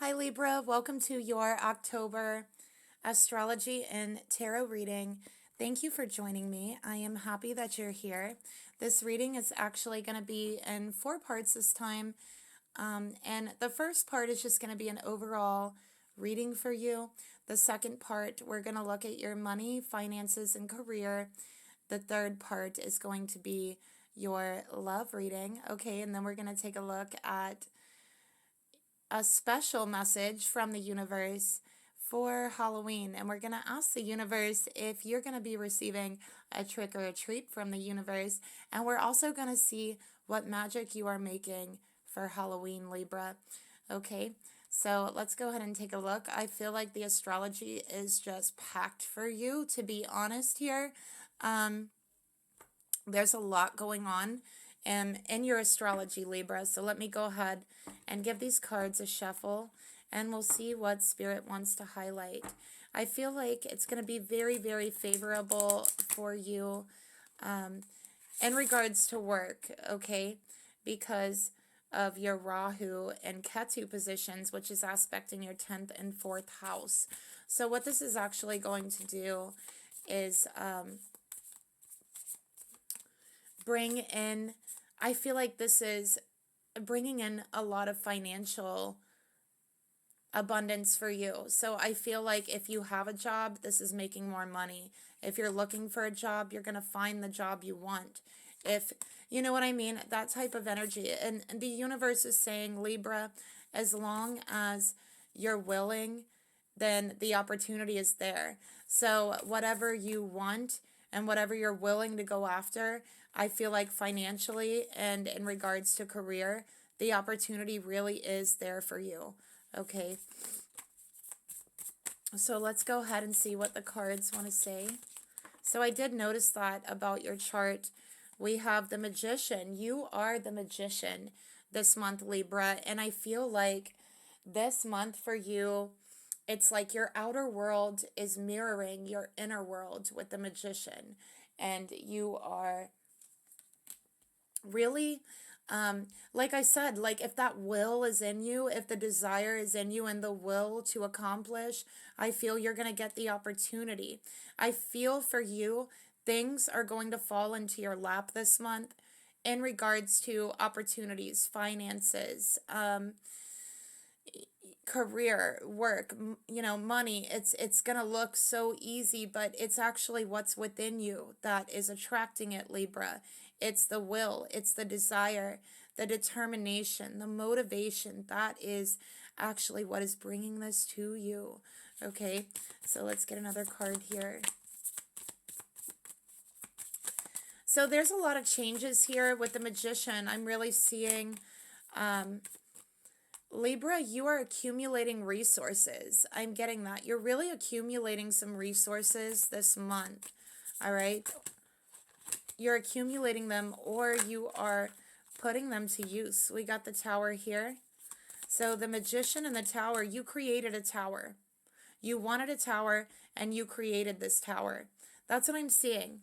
Hi Libra, welcome to your October astrology and tarot reading. Thank you for joining me. I am happy that you're here. This reading is actually going to be in 4 parts this time. And the first part is just going to be an overall reading for you. The second part, we're going to look at your money, finances, and career. The third part is going to be your love reading. Okay, and then we're going to take a look at a special message from the universe for Halloween. And we're going to ask the universe if you're going to be receiving a trick or a treat from the universe. And we're also going to see what magic you are making for Halloween, Libra. Okay, so let's go ahead and take a look. I feel like the astrology is just packed for you, to be honest here. There's a lot going on in your astrology, Libra. So let me go ahead and give these cards a shuffle, and we'll see what Spirit wants to highlight. I feel like it's going to be very, very favorable for you in regards to work, okay? Because of your Rahu and Ketu positions, which is aspecting your 10th and 4th house. So what this is actually going to do is bring in, I feel like this is bringing in a lot of financial abundance for you. So I feel like if you have a job, this is making more money. If you're looking for a job, you're going to find the job you want. If you know what I mean, that type of energy. And the universe is saying, Libra, as long as you're willing, then the opportunity is there. So whatever you want and whatever you're willing to go after, I feel like financially and in regards to career, the opportunity really is there for you. Okay. So let's go ahead and see what the cards want to say. So I did notice that about your chart. We have the Magician. You are the Magician this month, Libra. And I feel like this month for you, it's like your outer world is mirroring your inner world with the Magician. And you are really, like I said, like if that will is in you, if the desire is in you and the will to accomplish, I feel you're going to get the opportunity. I feel for you, things are going to fall into your lap this month in regards to opportunities, finances, career, work, money. It's going to look so easy, but it's actually what's within you that is attracting it, Libra. It's the will, it's the desire, the determination, the motivation. That is actually what is bringing this to you. Okay, so let's get another card here. So there's a lot of changes here with the Magician. I'm really seeing Libra, you are accumulating resources. I'm getting that. You're really accumulating some resources this month. All right? You're accumulating them, or you are putting them to use. We got the Tower here. So the Magician and the Tower, you created a tower. You wanted a tower, and you created this tower. That's what I'm seeing.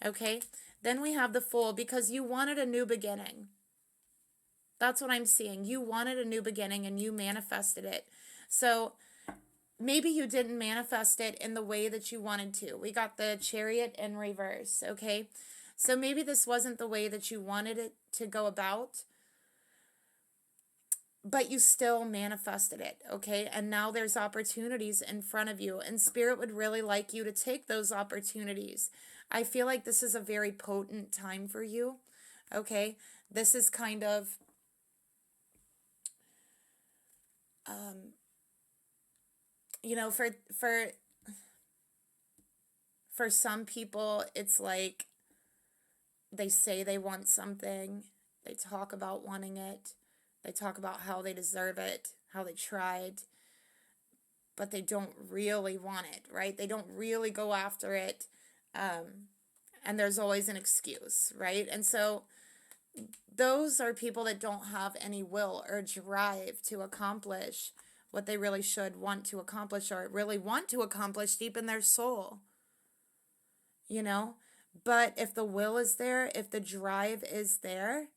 Okay? Then we have the Fool, because you wanted a new beginning. That's what I'm seeing. You wanted a new beginning and you manifested it. So maybe you didn't manifest it in the way that you wanted to. We got the Chariot in reverse, okay? So maybe this wasn't the way that you wanted it to go about, but you still manifested it, okay? And now there's opportunities in front of you, and Spirit would really like you to take those opportunities. I feel like this is a very potent time for you, okay? This is kind of for some people, it's like they say they want something, they talk about wanting it, they talk about how they deserve it, how they tried, but they don't really want it, right? They don't really go after it, and there's always an excuse, right? And so those are people that don't have any will or drive to accomplish what they really should want to accomplish, or really want to accomplish deep in their soul, But if the will is there, if the drive is there,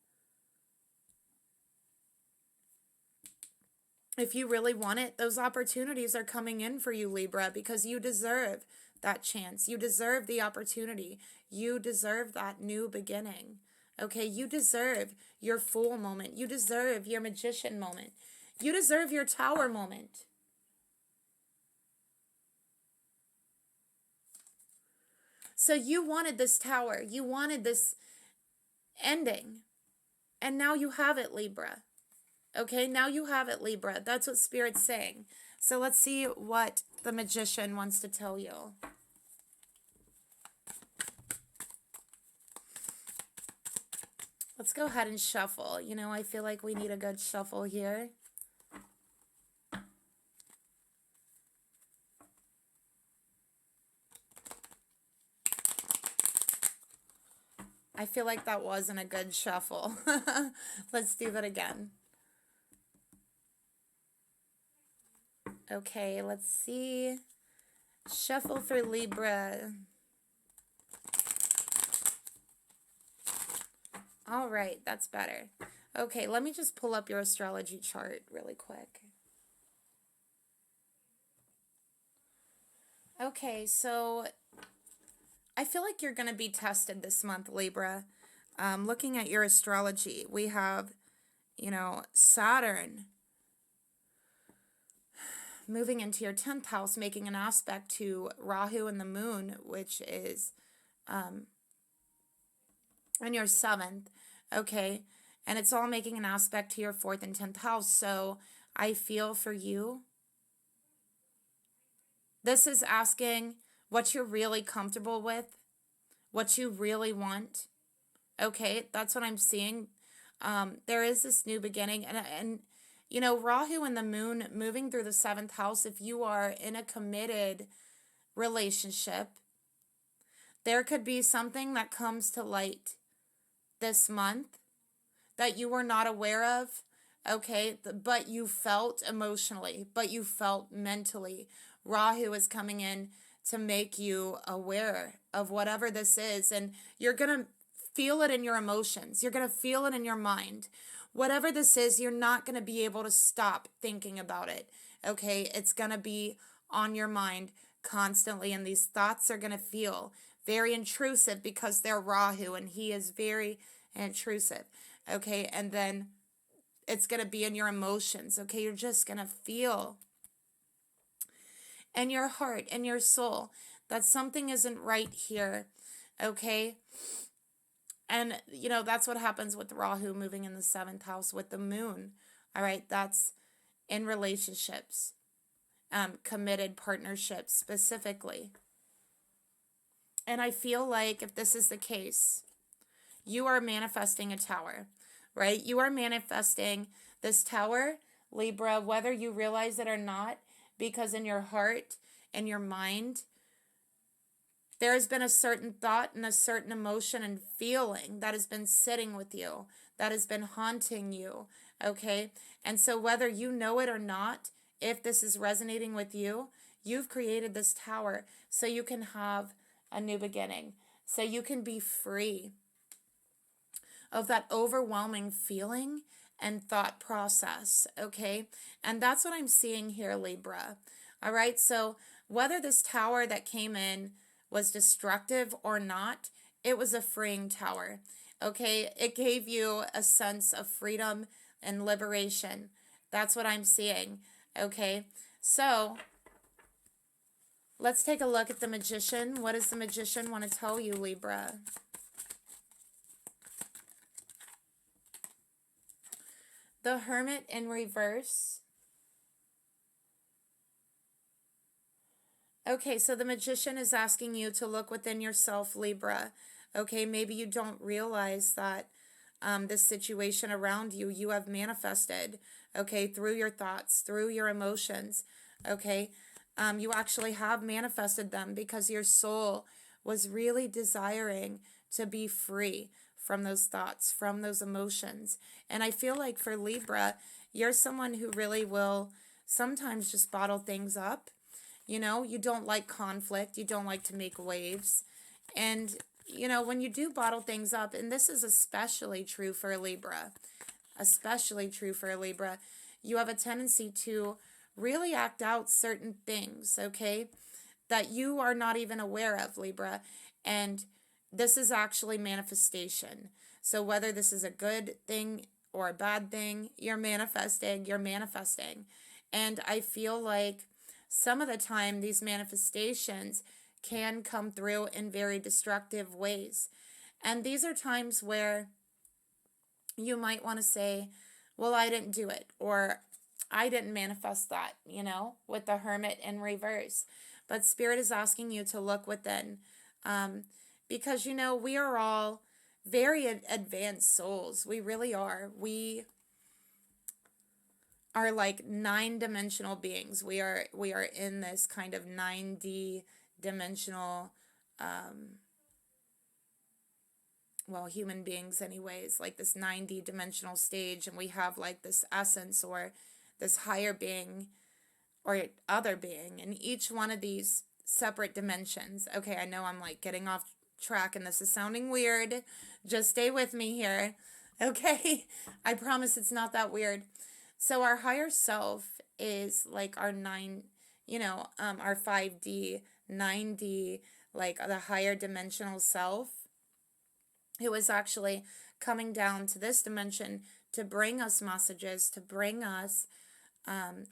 If you really want it, those opportunities are coming in for you, Libra, because you deserve that chance. You deserve the opportunity. You deserve that new beginning. Okay, you deserve your Fool moment. You deserve your Magician moment. You deserve your Tower moment. So you wanted this Tower. You wanted this ending. And now you have it, Libra. Okay, now you have it, Libra. That's what Spirit's saying. So let's see what the Magician wants to tell you. Let's go ahead and shuffle. You know, I feel like we need a good shuffle here. I feel like that wasn't a good shuffle. Let's do that again. Okay, let's see. Shuffle for Libra. All right, that's better. Okay, let me just pull up your astrology chart really quick. Okay, so I feel like you're going to be tested this month, Libra. Looking at your astrology, we have, you know, Saturn moving into your 10th house, making an aspect to Rahu and the moon, which is in your 7th, okay? And it's all making an aspect to your 4th and 10th house. So I feel for you. This is asking what you're really comfortable with, what you really want. Okay, that's what I'm seeing. There is this new beginning, and you know, Rahu and the moon moving through the 7th house. If you are in a committed relationship, there could be something that comes to light this month that you were not aware of. Okay, but you felt emotionally, but you felt mentally. Rahu is coming in to make you aware of whatever this is, and you're going to feel it in your emotions. You're going to feel it in your mind. Whatever this is, you're not going to be able to stop thinking about it. Okay, it's going to be on your mind constantly, and these thoughts are going to feel very intrusive because they're Rahu, and he is very intrusive. Okay, and then it's going to be in your emotions. Okay, you're just going to feel in your heart and your soul that something isn't right here. Okay, and you know, that's what happens with Rahu moving in the 7th house with the moon. All right, that's in relationships, committed partnerships specifically. And I feel like if this is the case, you are manifesting a tower, right? You are manifesting this tower, Libra, whether you realize it or not, because in your heart and your mind, there has been a certain thought and a certain emotion and feeling that has been sitting with you, that has been haunting you, okay? And so whether you know it or not, if this is resonating with you, you've created this tower so you can have a new beginning, so you can be free of that overwhelming feeling and thought process, okay? And that's what I'm seeing here, Libra. All right, so whether this tower that came in was destructive or not, it was a freeing tower, okay? It gave you a sense of freedom and liberation. That's what I'm seeing, okay? So let's take a look at the Magician. What does the Magician want to tell you, Libra? The Hermit in reverse. Okay, so the Magician is asking you to look within yourself, Libra. Okay, maybe you don't realize that this situation around you, you have manifested, okay, through your thoughts, through your emotions, okay? You actually have manifested them because your soul was really desiring to be free from those thoughts, from those emotions. And I feel like for Libra, you're someone who really will sometimes just bottle things up. You know, you don't like conflict. You don't like to make waves. And, you know, when you do bottle things up, and this is especially true for Libra, especially true for Libra, you have a tendency to really act out certain things, okay, that you are not even aware of, Libra. And this is actually manifestation. So whether this is a good thing or a bad thing, you're manifesting, you're manifesting. And I feel like some of the time these manifestations can come through in very destructive ways. And these are times where you might want to say, well, I didn't do it, or I didn't manifest that, with the Hermit in reverse. But Spirit is asking you to look within, because, we are all very advanced souls. We really are. We are like 9-dimensional beings. We are in this kind of 9D dimensional, human beings anyways, like this 9D dimensional stage, and we have like this essence or this higher being or other being in each one of these separate dimensions. Okay, I know I'm like getting off track and this is sounding weird. Just stay with me here. Okay, I promise it's not that weird. So our higher self is like our our 5D, 9D, like the higher dimensional self, who is actually coming down to this dimension to bring us messages, to bring us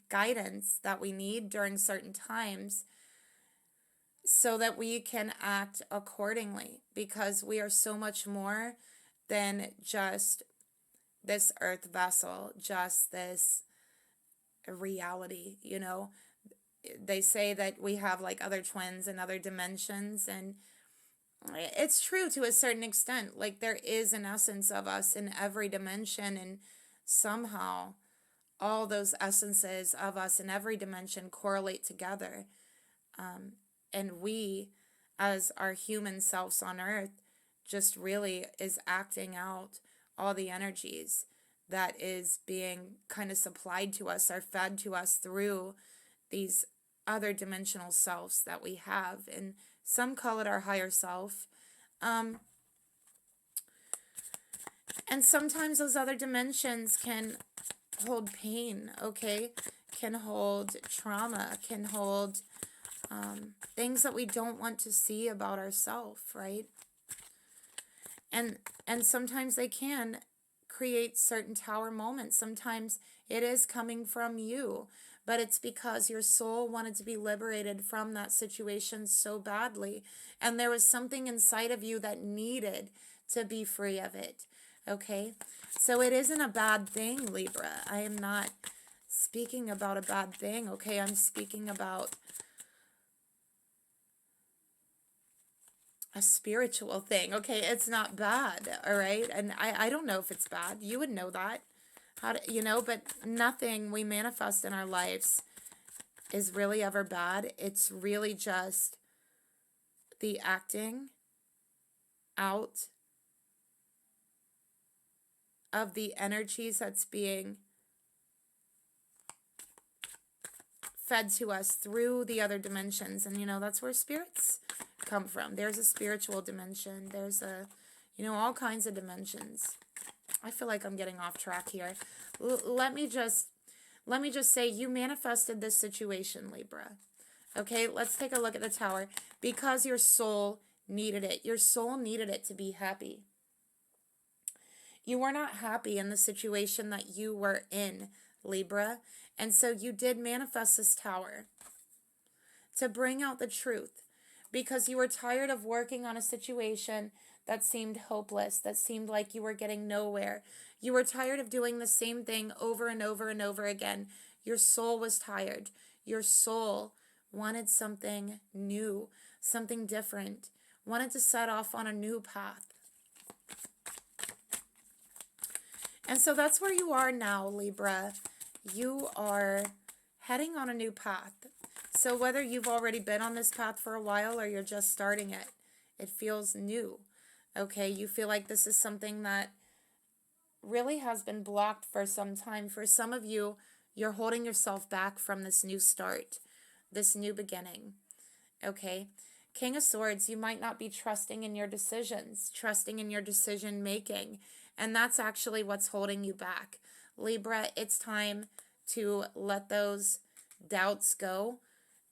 guidance that we need during certain times so that we can act accordingly, because we are so much more than just this earth vessel, just this reality, They say that we have like other twins and other dimensions, and it's true to a certain extent. Like there is an essence of us in every dimension, and somehow all those essences of us in every dimension correlate together. And we, as our human selves on earth, just really is acting out all the energies that is being kind of supplied to us or fed to us through these other dimensional selves that we have. And some call it our higher self. And sometimes those other dimensions can hold pain, okay? Can hold trauma, can hold things that we don't want to see about ourselves, right? And sometimes they can create certain tower moments. Sometimes it is coming from you, but it's because your soul wanted to be liberated from that situation so badly, and there was something inside of you that needed to be free of it, okay? So it isn't a bad thing, Libra. I am not speaking about a bad thing, okay? I'm speaking about a spiritual thing, okay? It's not bad, all right? And I don't know if it's bad. You would know that. But nothing we manifest in our lives is really ever bad. It's really just the acting out of the energies that's being fed to us through the other dimensions. And, that's where spirits come from. There's a spiritual dimension. There's all kinds of dimensions. I feel like I'm getting off track here. Let me just say you manifested this situation, Libra. Okay, let's take a look at the Tower. Because your soul needed it. Your soul needed it to be happy. You were not happy in the situation that you were in, Libra. And so you did manifest this Tower to bring out the truth, because you were tired of working on a situation that seemed hopeless, that seemed like you were getting nowhere. You were tired of doing the same thing over and over and over again. Your soul was tired. Your soul wanted something new, something different, wanted to set off on a new path. And so that's where you are now, Libra. You are heading on a new path. So whether you've already been on this path for a while or you're just starting it, it feels new. Okay, you feel like this is something that really has been blocked for some time. For some of you, you're holding yourself back from this new start, this new beginning. Okay, King of Swords, you might not be trusting in your decisions, trusting in your decision making, and that's actually what's holding you back. Libra, it's time to let those doubts go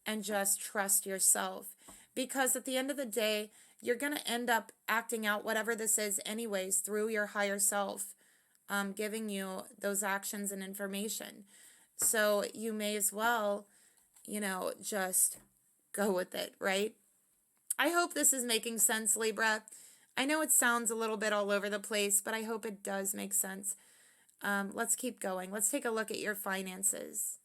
and just trust yourself. Because at the end of the day, you're going to end up acting out whatever this is anyways through your higher self, giving you those actions and information. So you may as well, just go with it, right? I hope this is making sense, Libra. I know it sounds a little bit all over the place, but I hope it does make sense. Let's keep going. Let's take a look at your finances.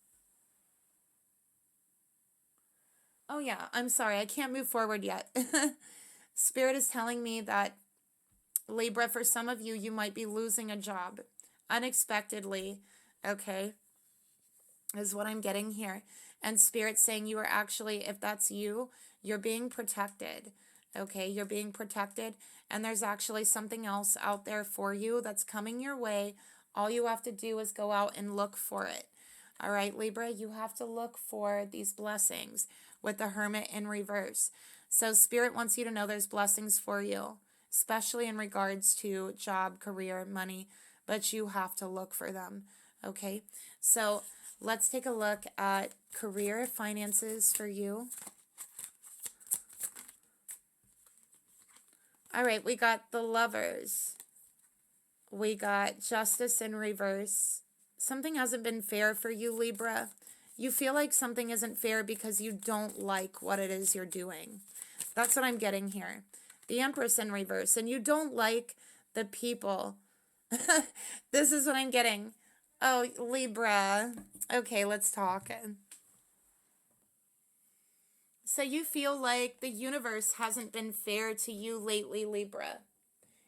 Oh yeah, I'm sorry. I can't move forward yet. Spirit is telling me that, Libra, for some of you, you might be losing a job unexpectedly, okay, is what I'm getting here. And Spirit's saying you are actually, if that's you, you're being protected, okay? You're being protected, and there's actually something else out there for you that's coming your way. All you have to do is go out and look for it. All right, Libra, you have to look for these blessings with the Hermit in reverse. So Spirit wants you to know there's blessings for you, especially in regards to job, career, money, but you have to look for them, okay? So let's take a look at career finances for you. All right, we got the Lovers. We got Justice in reverse. Something hasn't been fair for you, Libra. You feel like something isn't fair because you don't like what it is you're doing. That's what I'm getting here. The Empress in reverse. And you don't like the people. This is what I'm getting. Oh, Libra. Okay, let's talk. So you feel like the universe hasn't been fair to you lately, Libra.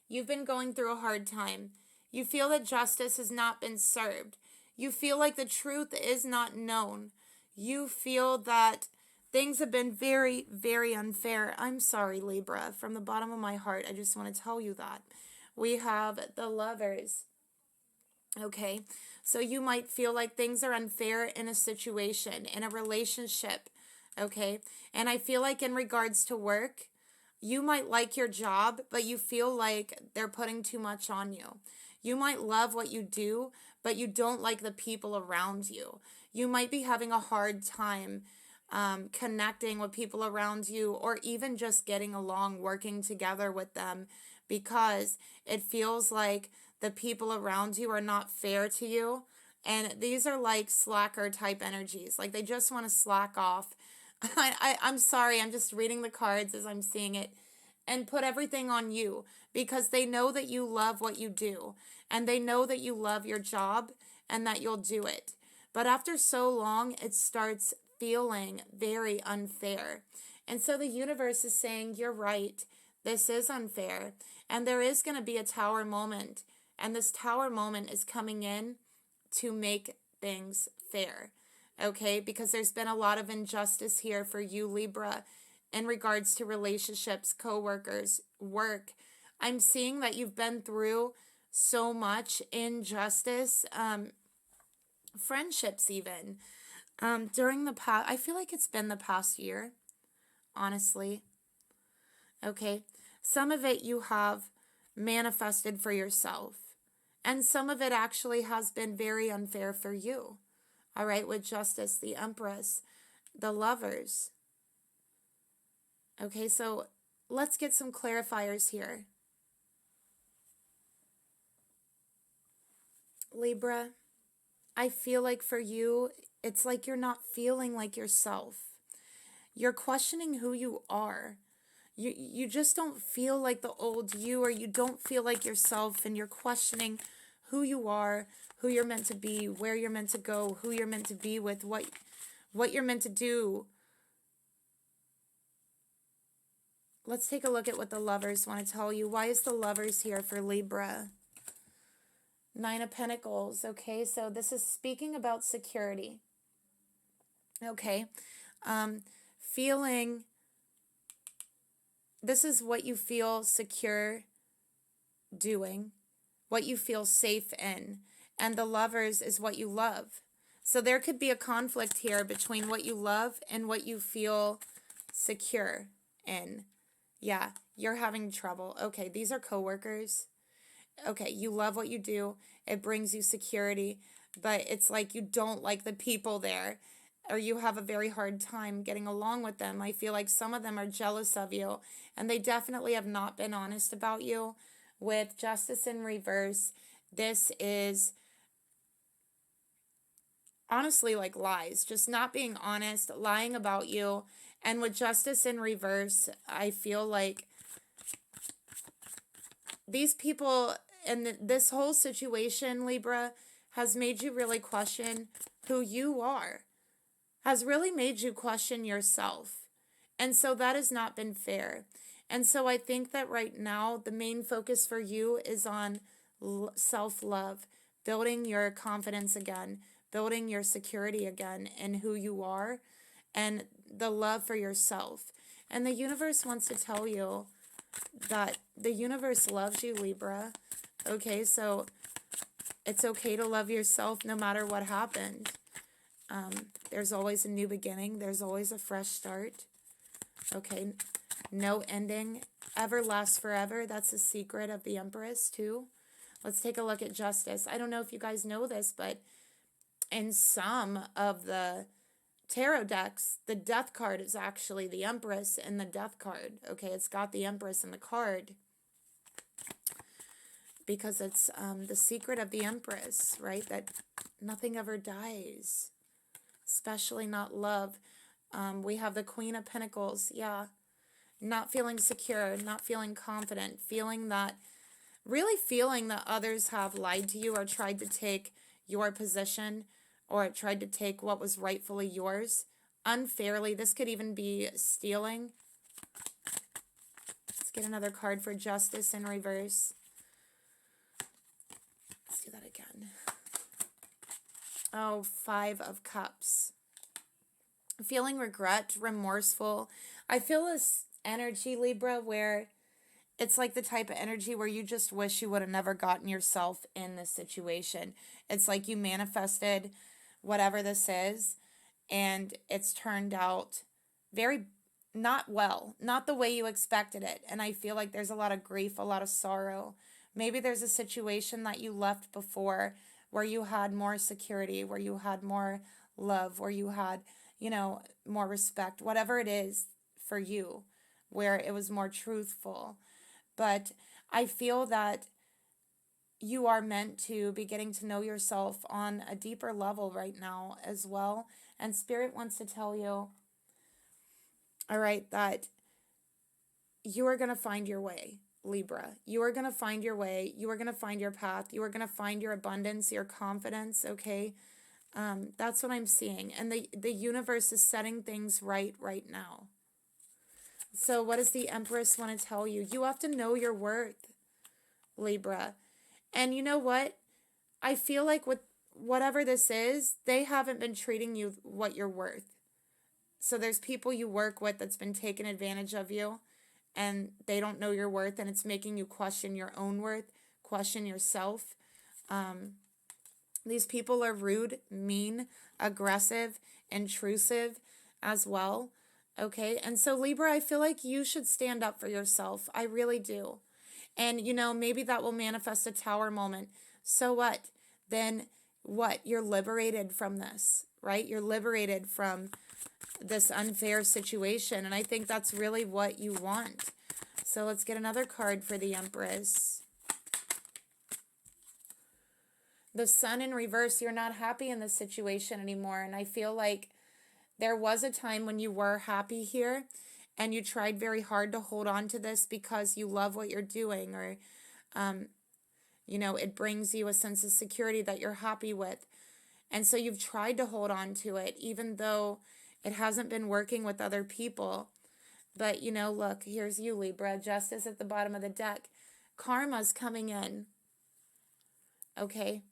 You've been going through a hard time. You feel that justice has not been served. You feel like the truth is not known. You feel that things have been very, very unfair. I'm sorry, Libra. From the bottom of my heart, I just want to tell you that. We have the Lovers. Okay, so you might feel like things are unfair in a situation, in a relationship. Okay, and I feel like in regards to work, you might like your job, but you feel like they're putting too much on you. You might love what you do, but you don't like the people around you. You might be having a hard time connecting with people around you, or even just getting along, working together with them, because it feels like the people around you are not fair to you. And these are like slacker type energies. Like they just want to slack off. I'm sorry, I'm just reading the cards as I'm seeing it, and put everything on you because they know that you love what you do, and they know that you love your job and that you'll do it. But after so long, it starts feeling very unfair. And so the universe is saying, you're right, this is unfair. And there is going to be a tower moment. And this tower moment is coming in to make things fair. Okay, because there's been a lot of injustice here for you, Libra, in regards to relationships, co-workers, work. I'm seeing that you've been through so much injustice, friendships even, during the past, I feel like it's been the past year, honestly. Okay, some of it you have manifested for yourself, and some of it actually has been very unfair for you. All right, with Justice, the Empress, the Lovers. Okay, so let's get some clarifiers here. Libra, I feel like for you, it's like you're not feeling like yourself. You're questioning who you are. You just don't feel like the old you, or you don't feel like yourself, and you're questioning who you are, who you're meant to be, where you're meant to go, who you're meant to be with, what you're meant to do. Let's take a look at what the Lovers want to tell you. Why is the Lovers here for Libra? Nine of Pentacles. Okay, so this is speaking about security. Okay, feeling, this is what you feel secure doing, what you feel safe in, and the Lovers is what you love. So there could be a conflict here between what you love and what you feel secure in. Yeah, you're having trouble. Okay, these are coworkers. Okay, you love what you do. It brings you security. but it's like you don't like the people there, or you have a very hard time getting along with them. I feel like some of them are jealous of you, and they definitely have not been honest about you. With Justice in reverse, this is honestly like lies, just not being honest, lying about you. And with Justice in reverse, I feel like these people and this whole situation, Libra, has made you really question who you are, has really made you question yourself. And so that has not been fair. And so I think that right now, the main focus for you is on self-love, building your confidence again, building your security again in who you are, and the love for yourself. And the universe wants to tell you that the universe loves you, Libra. Okay, so it's okay to love yourself no matter what happened. There's always a new beginning. There's always a fresh start. Okay, no ending ever lasts forever. That's the secret of the Empress, too. Let's take a look at Justice. I don't know if you guys know this, but in some of the tarot decks, the Death card is actually the Empress in the Death card. Okay, it's got the Empress in the card because it's the secret of the Empress, right? That nothing ever dies, especially not love. We have the Queen of Pentacles, yeah. Not feeling secure, not feeling confident, really feeling that others have lied to you or tried to take your position or tried to take what was rightfully yours unfairly. This could even be stealing. Let's get another card for Justice in reverse. Let's do that again. Oh, 5 of Cups. Feeling regret, remorseful. I feel this energy, Libra, where it's like the type of energy where you just wish you would have never gotten yourself in this situation. It's like you manifested whatever this is, and it's turned out very not well, not the way you expected it. And I feel like there's a lot of grief, a lot of sorrow. Maybe there's a situation that you left before where you had more security, where you had more love, where you had, more respect, whatever it is for you, where it was more truthful. But I feel that you are meant to be getting to know yourself on a deeper level right now as well. And Spirit wants to tell you, all right, that you are going to find your way, Libra. You are going to find your way. You are going to find your path. You are going to find your abundance, your confidence, okay? That's what I'm seeing. And the universe is setting things right now. So what does the Empress want to tell you? You have to know your worth, Libra. And you know what? I feel like with whatever this is, they haven't been treating you what you're worth. So there's people you work with that's been taking advantage of you, and they don't know your worth, and it's making you question your own worth, question yourself. These people are rude, mean, aggressive, intrusive as well. Okay, and so Libra, I feel like you should stand up for yourself. I really do. And, maybe that will manifest a tower moment. So what? Then what? You're liberated from this, right? You're liberated from this unfair situation. And I think that's really what you want. So let's get another card for the Empress. The Sun in reverse. You're not happy in this situation anymore. And I feel like there was a time when you were happy here, and you tried very hard to hold on to this because you love what you're doing, or, it brings you a sense of security that you're happy with. And so you've tried to hold on to it, even though it hasn't been working with other people. But, look, here's you, Libra. Justice at the bottom of the deck. Karma's coming in. Okay?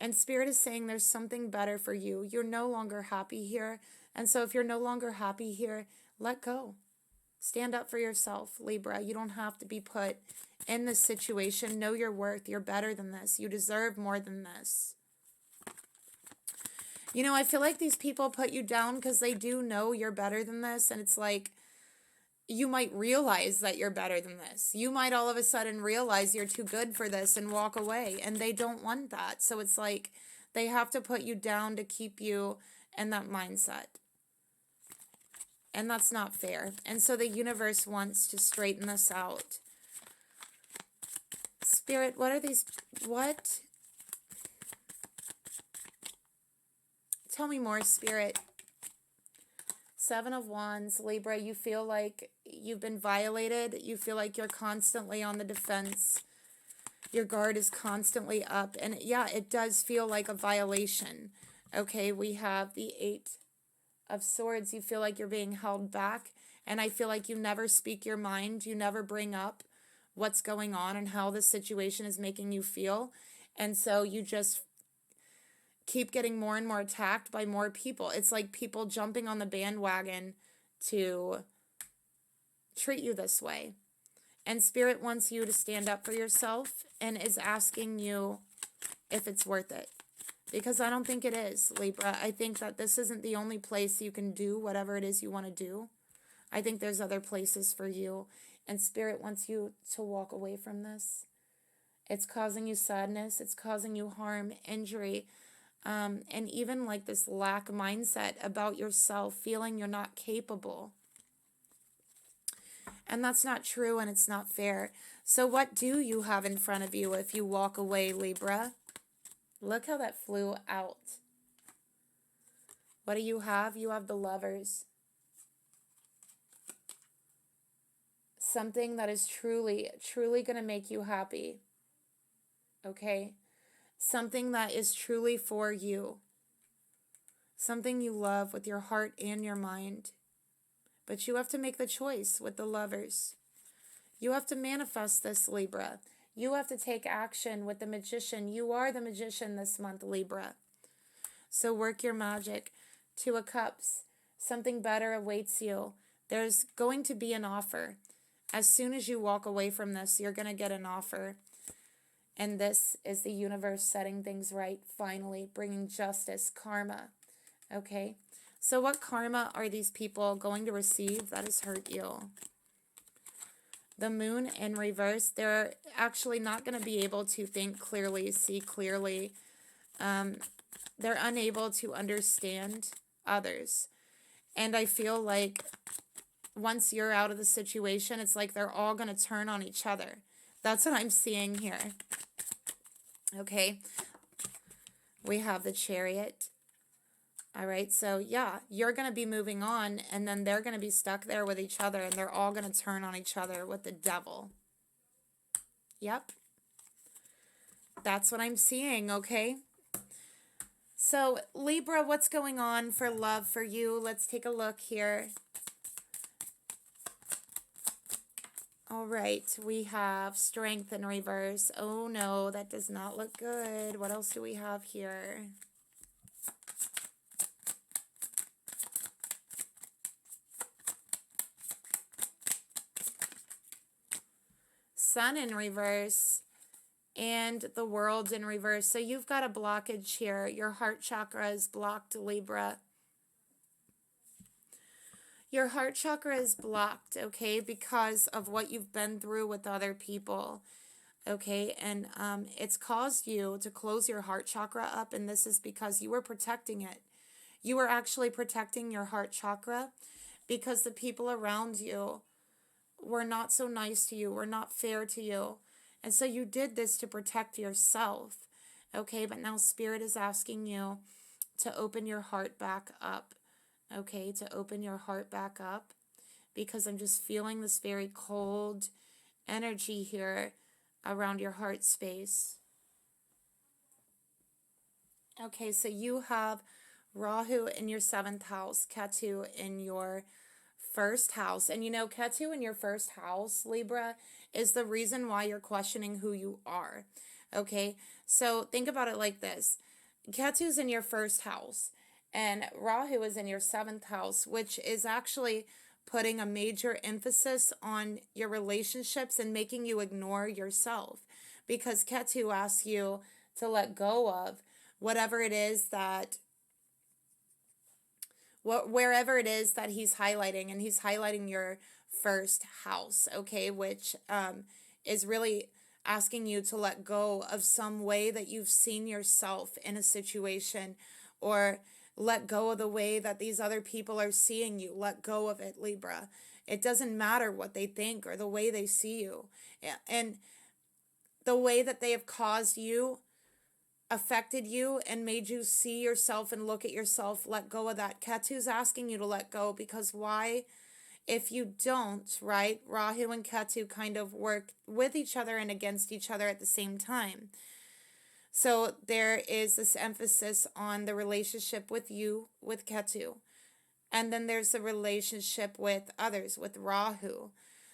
And Spirit is saying there's something better for you. You're no longer happy here. And so if you're no longer happy here, let go. Stand up for yourself, Libra. You don't have to be put in this situation. Know your worth. You're better than this. You deserve more than this. I feel like these people put you down because they do know you're better than this. And it's like, you might realize that you're better than this. You might all of a sudden realize you're too good for this and walk away. And they don't want that. So it's like, They have to put you down to keep you in that mindset. And that's not fair. And so the universe wants to straighten this out. Spirit, what are these? What? Tell me more, Spirit. Seven of Wands, Libra, you feel like you've been violated. You feel like you're constantly on the defense. Your guard is constantly up. And yeah, it does feel like a violation. Okay, we have the Eight of Swords. You feel like you're being held back. And I feel like you never speak your mind. You never bring up what's going on and how the situation is making you feel. And so you just keep getting more and more attacked by more people. It's like people jumping on the bandwagon to treat you this way. And Spirit wants you to stand up for yourself and is asking you if it's worth it. Because I don't think it is, Libra. I think that this isn't the only place you can do whatever it is you want to do. I think there's other places for you. And Spirit wants you to walk away from this. It's causing you sadness. It's causing you harm, injury, and even like this lack mindset about yourself, feeling you're not capable. And that's not true and it's not fair. So what do you have in front of you if you walk away, Libra? Look how that flew out. What do you have? You have the Lovers. Something that is truly, truly going to make you happy. Okay? Something that is truly for you. Something you love with your heart and your mind. But you have to make the choice with the Lovers. You have to manifest this, Libra. You have to take action with the Magician. You are the Magician this month, Libra. So work your magic. Two of Cups. Something better awaits you. There's going to be an offer. As soon as you walk away from this, you're going to get an offer. And this is the universe setting things right, finally, bringing justice, karma. Okay? So what karma are these people going to receive that has hurt you? The Moon in reverse, they're actually not going to be able to think clearly, see clearly. They're unable to understand others. And I feel like once you're out of the situation, it's like they're all going to turn on each other. That's what I'm seeing here. Okay. We have the Chariot. All right. So, yeah, you're going to be moving on, and then they're going to be stuck there with each other, and they're all going to turn on each other with the Devil. Yep. That's what I'm seeing, okay? So, Libra, what's going on for love for you? Let's take a look here. All right, we have Strength in reverse. Oh no, that does not look good. What else do we have here? Sun in reverse and the World in reverse. So you've got a blockage here. Your heart chakra is blocked, Libra. Your heart chakra is blocked, okay, because of what you've been through with other people, okay? And it's caused you to close your heart chakra up, and this is because you were protecting it. You were actually protecting your heart chakra because the people around you were not so nice to you, were not fair to you. And so you did this to protect yourself, okay? But now Spirit is asking you to open your heart back up. Okay, to open your heart back up, because I'm just feeling this very cold energy here around your heart space. Okay, so you have Rahu in your 7th house, Ketu in your 1st house. And you know, Ketu in your 1st house, Libra, is the reason why you're questioning who you are. Okay, so think about it like this. Ketu's in your 1st house. And Rahu is in your 7th house, which is actually putting a major emphasis on your relationships and making you ignore yourself. Because Ketu asks you to let go of whatever it is that, wherever it is that he's highlighting. And he's highlighting your 1st house, okay, which is really asking you to let go of some way that you've seen yourself in a situation, or let go of the way that these other people are seeing you. Let go of it, Libra. It doesn't matter what they think or the way they see you. And the way that they have caused you, affected you, and made you see yourself and look at yourself, let go of that. Ketu's asking you to let go, because why? If you don't, right, Rahu and Ketu kind of work with each other and against each other at the same time. So there is this emphasis on the relationship with you, with Ketu. And then there's the relationship with others, with Rahu.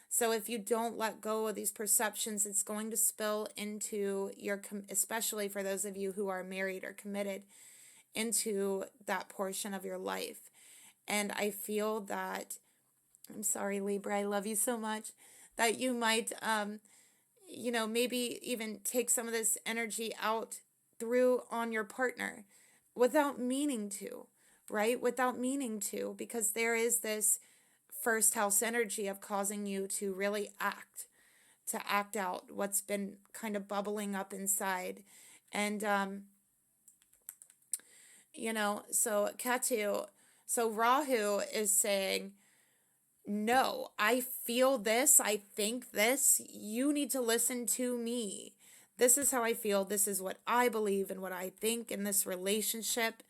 So if you don't let go of these perceptions, it's going to spill into your, especially for those of you who are married or committed, into that portion of your life. And I feel that, I'm sorry, Libra, I love you so much, that you might, maybe even take some of this energy out through on your partner without meaning to, right? Without meaning to, because there is this first house energy of causing you to really to act out what's been kind of bubbling up inside. And, so Ketu, so Rahu is saying, no, I feel this, I think this, you need to listen to me. This is how I feel, this is what I believe and what I think in this relationship,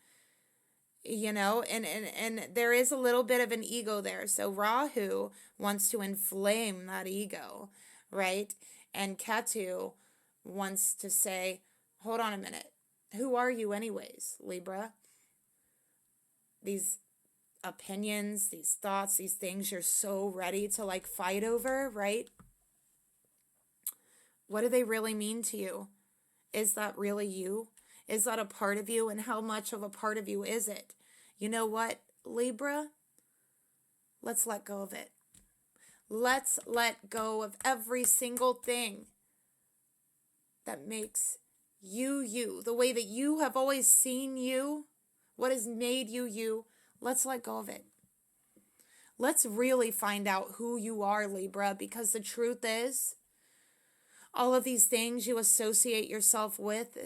and there is a little bit of an ego there. So Rahu wants to inflame that ego, right? And Ketu wants to say, hold on a minute, who are you anyways, Libra? These opinions, these thoughts, these things you're so ready to like fight over, right? What do they really mean to you? Is that really you? Is that a part of you? And how much of a part of you is it? You know what, Libra? Let's let go of it. Let's let go of every single thing that makes you, you, the way that you have always seen you, what has made you, you. Let's let go of it. Let's really find out who you are, Libra, because the truth is, all of these things you associate yourself with,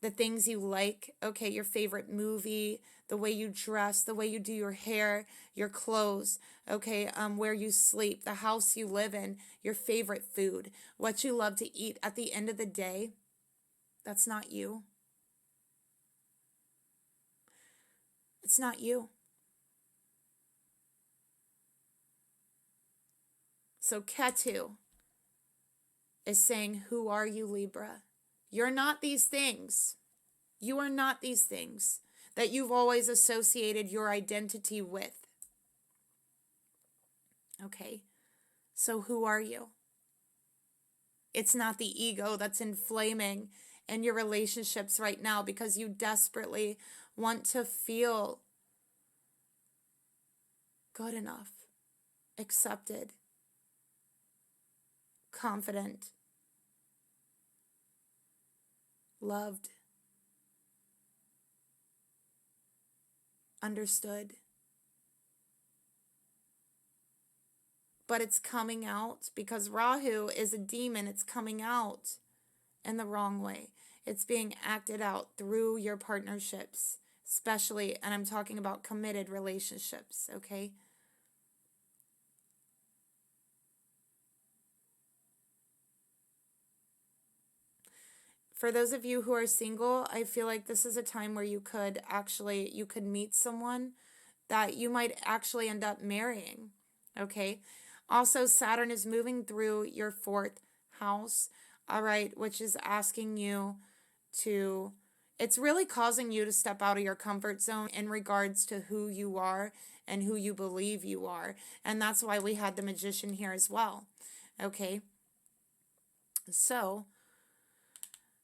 the things you like, okay, your favorite movie, the way you dress, the way you do your hair, your clothes, okay, where you sleep, the house you live in, your favorite food, what you love to eat, at the end of the day, that's not you. It's not you. So Ketu is saying, who are you, Libra? You're not these things. You are not these things that you've always associated your identity with. Okay, so who are you? It's not the ego that's inflaming in your relationships right now because you desperately want to feel good enough, accepted, confident, loved, understood. But it's coming out because Rahu is a demon. It's coming out in the wrong way. It's being acted out through your partnerships, especially, and I'm talking about committed relationships, okay? For those of you who are single, I feel like this is a time where you could meet someone that you might actually end up marrying, okay? Also, Saturn is moving through your 4th house, all right, which is asking you to, it's really causing you to step out of your comfort zone in regards to who you are and who you believe you are. And that's why we had the Magician here as well, okay? So,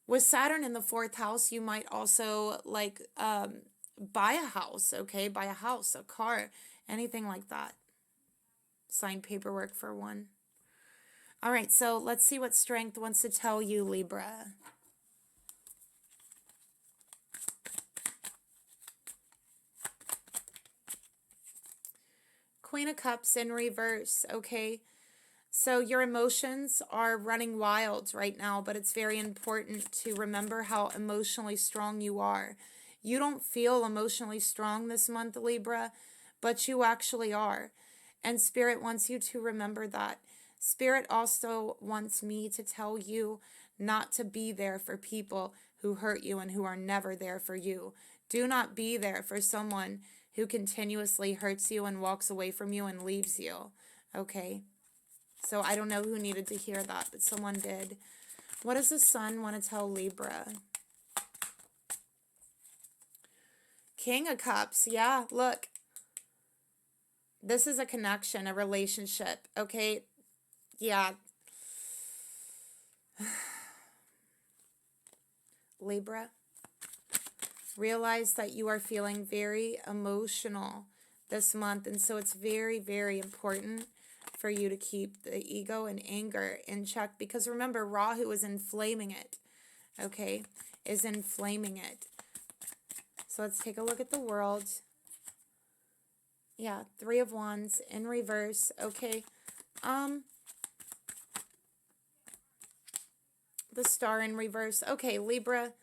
with Saturn in the 4th house, you might also buy a house, okay? Buy a house, a car, anything like that. Sign paperwork for one. All right, so let's see what Strength wants to tell you, Libra. Queen of Cups in reverse, okay? So your emotions are running wild right now, but it's very important to remember how emotionally strong you are. You don't feel emotionally strong this month, Libra, but you actually are. And Spirit wants you to remember that. Spirit also wants me to tell you not to be there for people who hurt you and who are never there for you. Do not be there for someone who continuously hurts you and walks away from you and leaves you. Okay? So I don't know who needed to hear that, but someone did. What does the sun want to tell Libra? King of Cups. Yeah, look. This is a connection, a relationship. Okay? Yeah. Libra, realize that you are feeling very emotional this month. And so it's very, very important for you to keep the ego and anger in check. Because remember, Rahu is inflaming it. Okay? Is inflaming it. So let's take a look at the world. Yeah, Three of Wands in reverse. Okay. The Star in reverse. Okay, Libra.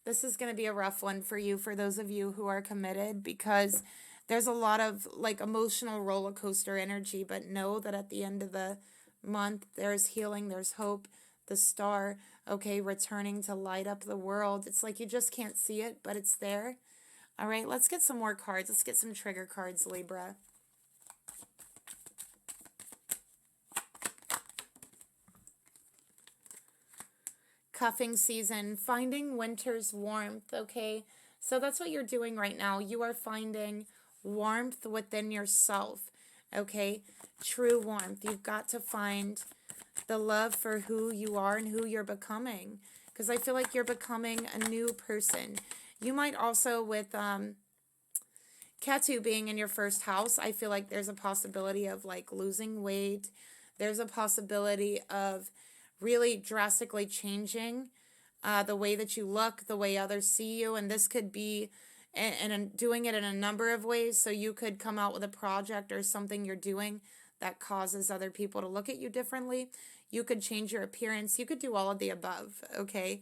This is going to be a rough one for you, for those of you who are committed, because there's a lot of like emotional roller coaster energy, but know that at the end of the month, there's healing, there's hope, the star, okay, returning to light up the world. It's like you just can't see it, but it's there. All right, let's get some more cards. Let's get some trigger cards, Libra. Cuffing season, finding winter's warmth, okay? So that's what you're doing right now. You are finding warmth within yourself, okay? True warmth. You've got to find the love for who you are and who you're becoming, because I feel like you're becoming a new person. You might also, with Ketu being in your first house, I feel like there's a possibility of like losing weight. There's a possibility of really drastically changing the way that you look, the way others see you. And this could be and doing it in a number of ways. So you could come out with a project or something you're doing that causes other people to look at you differently. You could change your appearance. You could do all of the above, okay?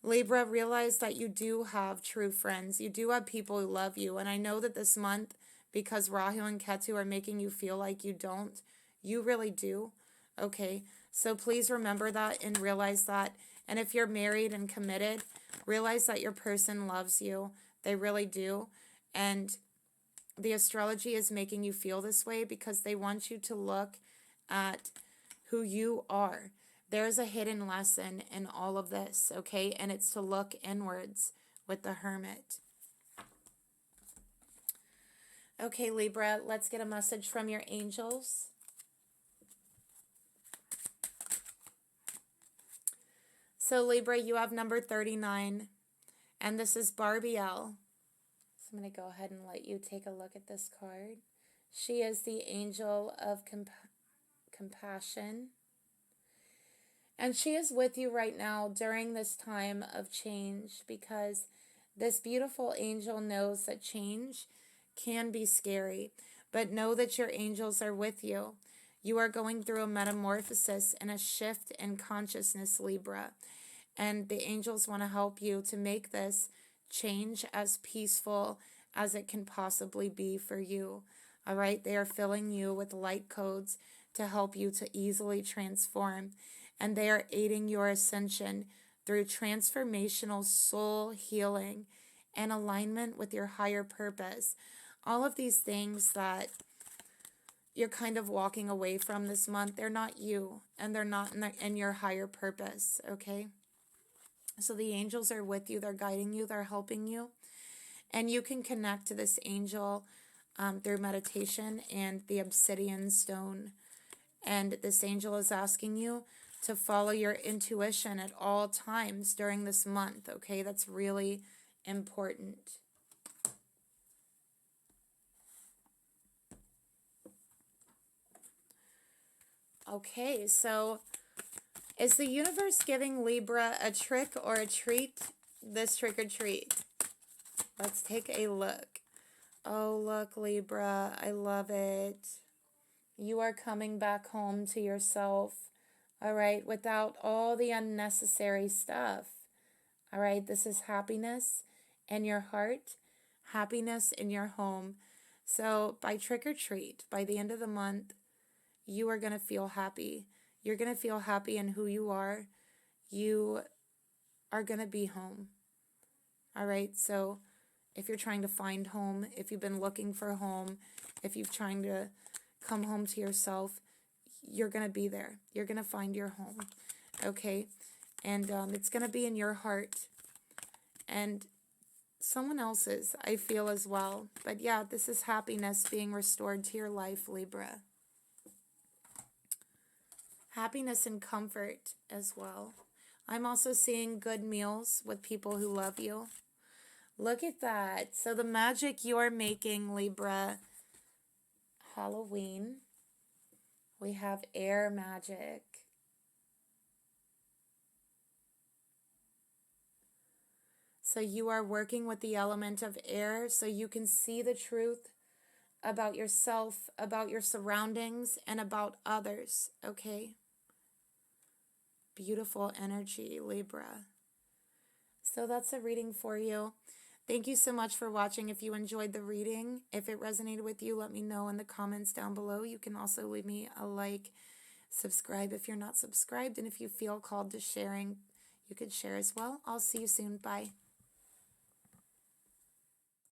Libra, realize that you do have true friends. You do have people who love you. And I know that this month, because Rahu and Ketu are making you feel like you don't, you really do, okay? So please remember that and realize that. And if you're married and committed, realize that your person loves you. They really do. And the astrology is making you feel this way because they want you to look at who you are. There's a hidden lesson in all of this, okay? And it's to look inwards with the Hermit. Okay, Libra, let's get a message from your angels. So, Libra, you have number 39, and this is Barbie L. So I'm going to go ahead and let you take a look at this card. She is the angel of compassion. And she is with you right now during this time of change, because this beautiful angel knows that change can be scary. But know that your angels are with you. You are going through a metamorphosis and a shift in consciousness, Libra. And the angels want to help you to make this change as peaceful as it can possibly be for you. All right? They are filling you with light codes to help you to easily transform. And they are aiding your ascension through transformational soul healing and alignment with your higher purpose. All of these things that you're kind of walking away from this month, they're not you, and they're not in your higher purpose, okay? So the angels are with you, they're guiding you, they're helping you. And you can connect to this angel through meditation and the obsidian stone. And this angel is asking you to follow your intuition at all times during this month, okay? That's really important. Okay, so is the universe giving Libra a trick or a treat? This trick or treat. Let's take a look. Oh, look, Libra, I love it. You are coming back home to yourself, all right, without all the unnecessary stuff. All right, this is happiness in your heart, happiness in your home. So by trick or treat, by the end of the month, you are going to feel happy. You're going to feel happy in who you are. You are going to be home. All right, so if you're trying to find home, if you've been looking for home, if you're trying to come home to yourself, you're going to be there. You're going to find your home, okay? And it's going to be in your heart and someone else's, I feel, as well. But yeah, this is happiness being restored to your life, Libra. Happiness and comfort as well. I'm also seeing good meals with people who love you. Look at that. So the magic you're making, Libra. Halloween. We have air magic. So you are working with the element of air so you can see the truth about yourself, about your surroundings, and about others, okay? Beautiful energy, Libra. So that's a reading for you. Thank you so much for watching. If you enjoyed the reading, if it resonated with you, let me know in the comments down below. You can also leave me a like, subscribe if you're not subscribed, and if you feel called to sharing, you could share as well. I'll see you soon. Bye.